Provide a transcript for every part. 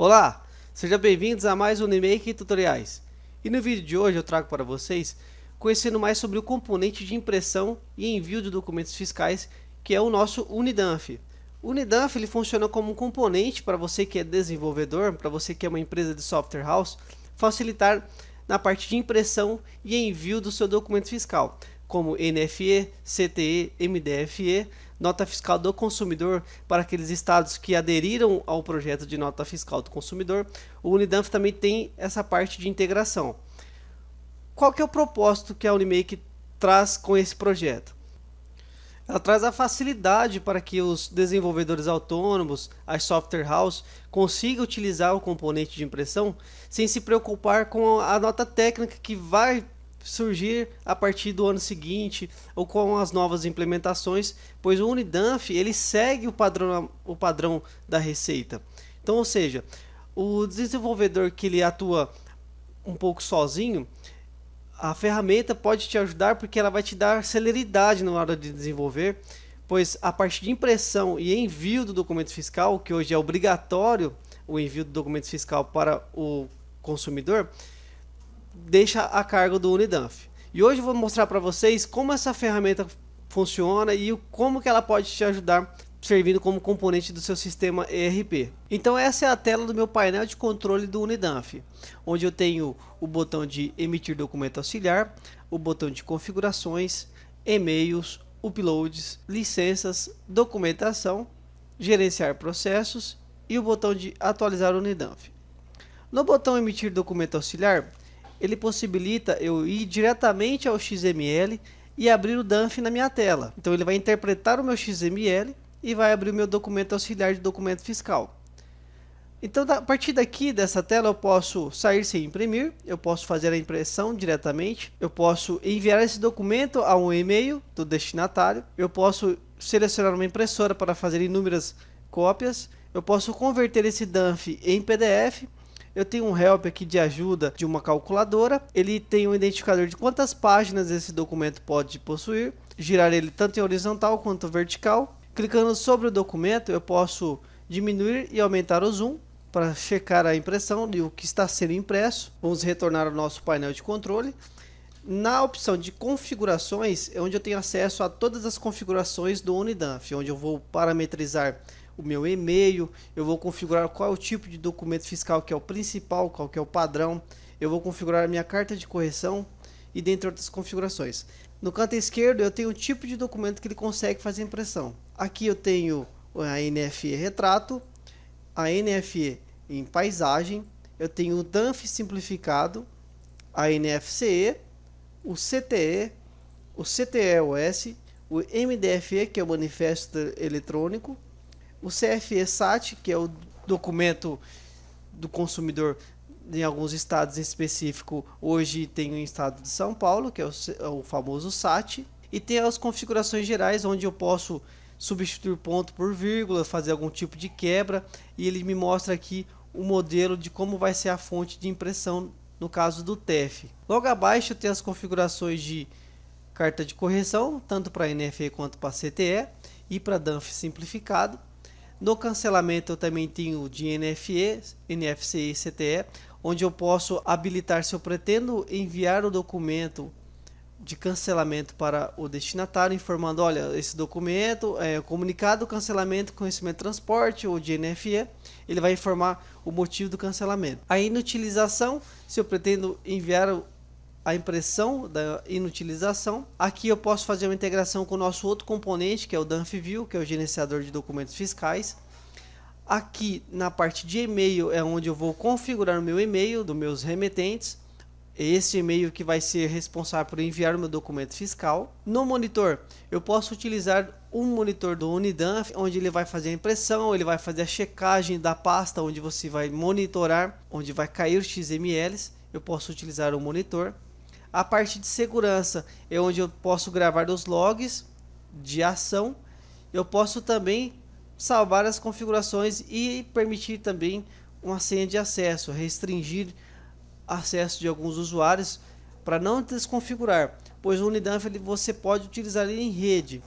Olá, sejam bem-vindos a mais um Unimake Tutoriais. E no vídeo de hoje eu trago para vocês conhecendo mais sobre o componente de impressão e envio de documentos fiscais, que é o nosso Unidanf. O Unidanf ele funciona como um componente para você que é desenvolvedor, para você que é uma empresa de software house, facilitar na parte de impressão e envio do seu documento fiscal, como NFE, CTE, MDFE, nota fiscal do consumidor para aqueles estados que aderiram ao projeto de nota fiscal do consumidor. O Unidanf também tem essa parte de integração. Qual que é o propósito que a Unimake traz com esse projeto? Ela traz a facilidade para que os desenvolvedores autônomos, as software house, consigam utilizar o componente de impressão sem se preocupar com a nota técnica que vai surgir a partir do ano seguinte ou com as novas implementações, pois o Unidanf ele segue o padrão da Receita. Então, ou seja, o desenvolvedor que ele atua um pouco sozinho, a ferramenta pode te ajudar porque ela vai te dar celeridade na hora de desenvolver, pois a parte de impressão e envio do documento fiscal, que hoje é obrigatório o envio do documento fiscal para o consumidor, deixa a cargo do Unidanf. E hoje eu vou mostrar para vocês como essa ferramenta funciona e como que ela pode te ajudar servindo como componente do seu sistema ERP. Então essa é a tela do meu painel de controle do Unidanf, onde eu tenho o botão de emitir documento auxiliar, o botão de configurações, e-mails, uploads, licenças, documentação, gerenciar processos e o botão de atualizar o Unidanf. No botão emitir documento auxiliar, ele possibilita eu ir diretamente ao XML e abrir o Danf na minha tela. Então ele vai interpretar o meu XML e vai abrir o meu documento auxiliar de documento fiscal. Então a partir daqui dessa tela eu posso sair sem imprimir, eu posso fazer a impressão diretamente, eu posso enviar esse documento a um e-mail do destinatário, eu posso selecionar uma impressora para fazer inúmeras cópias, eu posso converter esse Danf em PDF. Eu tenho um help aqui de ajuda de uma calculadora. Ele tem um identificador de quantas páginas esse documento pode possuir. Girar ele tanto em horizontal quanto vertical. Clicando sobre o documento, eu posso diminuir e aumentar o zoom para checar a impressão de o que está sendo impresso. Vamos retornar ao nosso painel de controle. Na opção de configurações é onde eu tenho acesso a todas as configurações do Unidanf, onde eu vou parametrizar o meu e-mail, eu vou configurar qual é o tipo de documento fiscal que é o principal, qual que é o padrão, eu vou configurar a minha carta de correção e dentre outras configurações. No canto esquerdo eu tenho o tipo de documento que ele consegue fazer impressão. Aqui eu tenho a NFE retrato, a NFE em paisagem, eu tenho o Danf simplificado, a NFCE, o CTE, o CTE-OS, o MDFE que é o manifesto eletrônico, o CFE-SAT, que é o documento do consumidor em alguns estados em específico. Hoje tem o estado de São Paulo, que é o famoso SAT. E tem as configurações gerais, onde eu posso substituir ponto por vírgula, fazer algum tipo de quebra. E ele me mostra aqui o modelo de como vai ser a fonte de impressão no caso do TEF. Logo abaixo tem as configurações de carta de correção, tanto para NFE quanto para CTE e para Danf simplificado. No cancelamento eu também tenho de NFE, NFCE e CTE, onde eu posso habilitar se eu pretendo enviar o documento de cancelamento para o destinatário, informando, olha, esse documento é comunicado cancelamento conhecimento transporte ou de NFE, ele vai informar o motivo do cancelamento. A inutilização, se eu pretendo enviar a impressão da inutilização, aqui eu posso fazer uma integração com o nosso outro componente, que é o DanfView, que é o gerenciador de documentos fiscais. Aqui na parte de e-mail é onde eu vou configurar o meu e-mail dos meus remetentes. Esse e-mail que vai ser responsável por enviar o meu documento fiscal. No monitor, eu posso utilizar um monitor do Unidanf, onde ele vai fazer a impressão, ele vai fazer a checagem da pasta, onde você vai monitorar, onde vai cair os XMLs. Eu posso utilizar o monitor. A parte de segurança é onde eu posso gravar os logs de ação. Eu posso também salvar as configurações e permitir também uma senha de acesso, restringir acesso de alguns usuários para não desconfigurar, pois o Unidanf você pode utilizar ele em rede.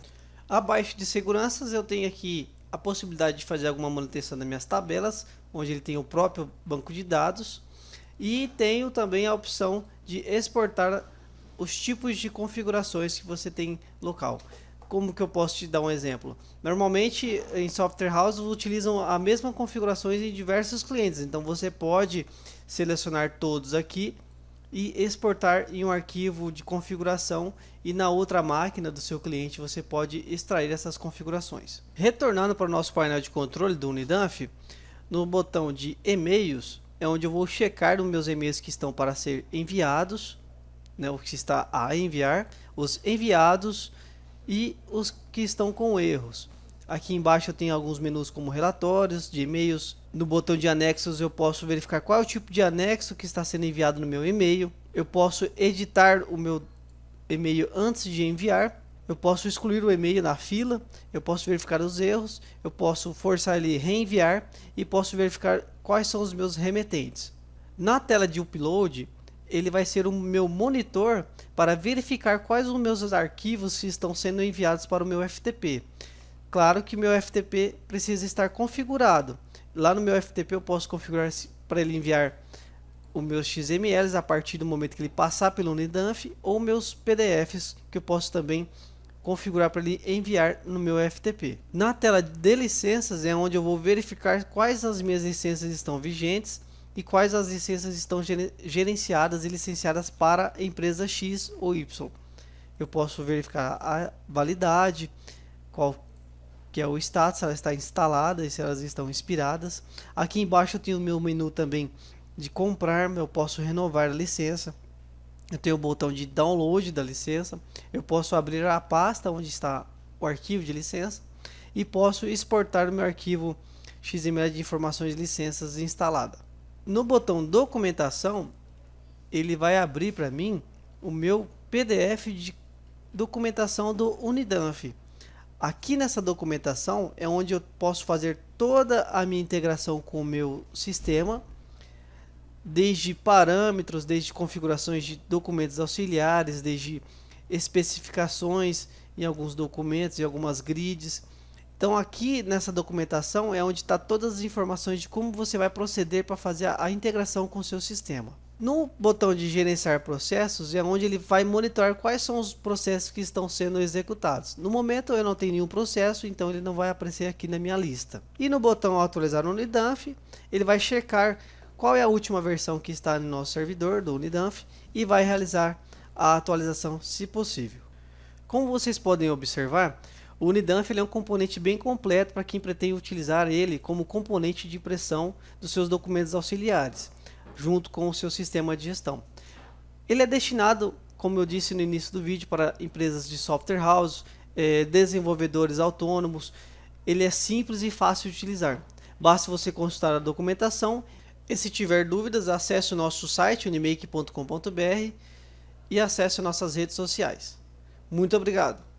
Abaixo de seguranças eu tenho aqui a possibilidade de fazer alguma manutenção das minhas tabelas, onde ele tem o próprio banco de dados, e tenho também a opção de exportar os tipos de configurações que você tem local. Como que eu posso te dar um exemplo? Normalmente em software house utilizam a mesma configurações em diversos clientes, então você pode selecionar todos aqui e exportar em um arquivo de configuração, e na outra máquina do seu cliente você pode extrair essas configurações. Retornando para o nosso painel de controle do Unidanf, no botão de e-mails é onde eu vou checar os meus e-mails que estão para ser enviados, né, o que está a enviar, os enviados e os que estão com erros. Aqui embaixo eu tenho alguns menus como relatórios de e-mails. No botão de anexos eu posso verificar qual é o tipo de anexo que está sendo enviado no meu e-mail. Eu posso editar o meu e-mail antes de enviar. Eu posso excluir o e-mail na fila. Eu posso verificar os erros. Eu posso forçar ele a reenviar e posso verificar quais são os meus remetentes. Na tela de upload, ele vai ser o meu monitor para verificar quais os meus arquivos que estão sendo enviados para o meu FTP. Claro que meu FTP precisa estar configurado. Lá no meu FTP eu posso configurar para ele enviar os meus XMLs a partir do momento que ele passar pelo Unidanf, ou meus PDFs que eu posso também configurar para ele enviar no meu FTP. Na tela de licenças é onde eu vou verificar quais as minhas licenças estão vigentes e quais as licenças estão gerenciadas e licenciadas para a empresa X ou Y. Eu posso verificar a validade, qual que é o status, se ela está instalada e se elas estão expiradas. Aqui embaixo eu tenho o meu menu também de comprar, eu posso renovar a licença. Eu tenho o botão de download da licença. Eu posso abrir a pasta onde está o arquivo de licença e posso exportar o meu arquivo XML de informações de licenças instalada. No botão documentação, ele vai abrir para mim o meu PDF de documentação do Unidanf. Aqui nessa documentação é onde eu posso fazer toda a minha integração com o meu sistema, desde parâmetros, desde configurações de documentos auxiliares, desde especificações em alguns documentos e algumas grids. Então aqui nessa documentação é onde está todas as informações de como você vai proceder para fazer a integração com o seu sistema. No botão de gerenciar processos é onde ele vai monitorar quais são os processos que estão sendo executados. No momento eu não tenho nenhum processo, então ele não vai aparecer aqui na minha lista. E no botão atualizar no Unidanf, ele vai checar qual é a última versão que está no nosso servidor do Unidanf e vai realizar a atualização se possível. Como vocês podem observar, o Unidanf é um componente bem completo para quem pretende utilizar ele como componente de impressão dos seus documentos auxiliares, junto com o seu sistema de gestão. Ele é destinado, como eu disse no início do vídeo, para empresas de software house, desenvolvedores autônomos. Ele é simples e fácil de utilizar. Basta você consultar a documentação e, se tiver dúvidas, acesse o nosso site unimake.com.br e acesse nossas redes sociais. Muito obrigado!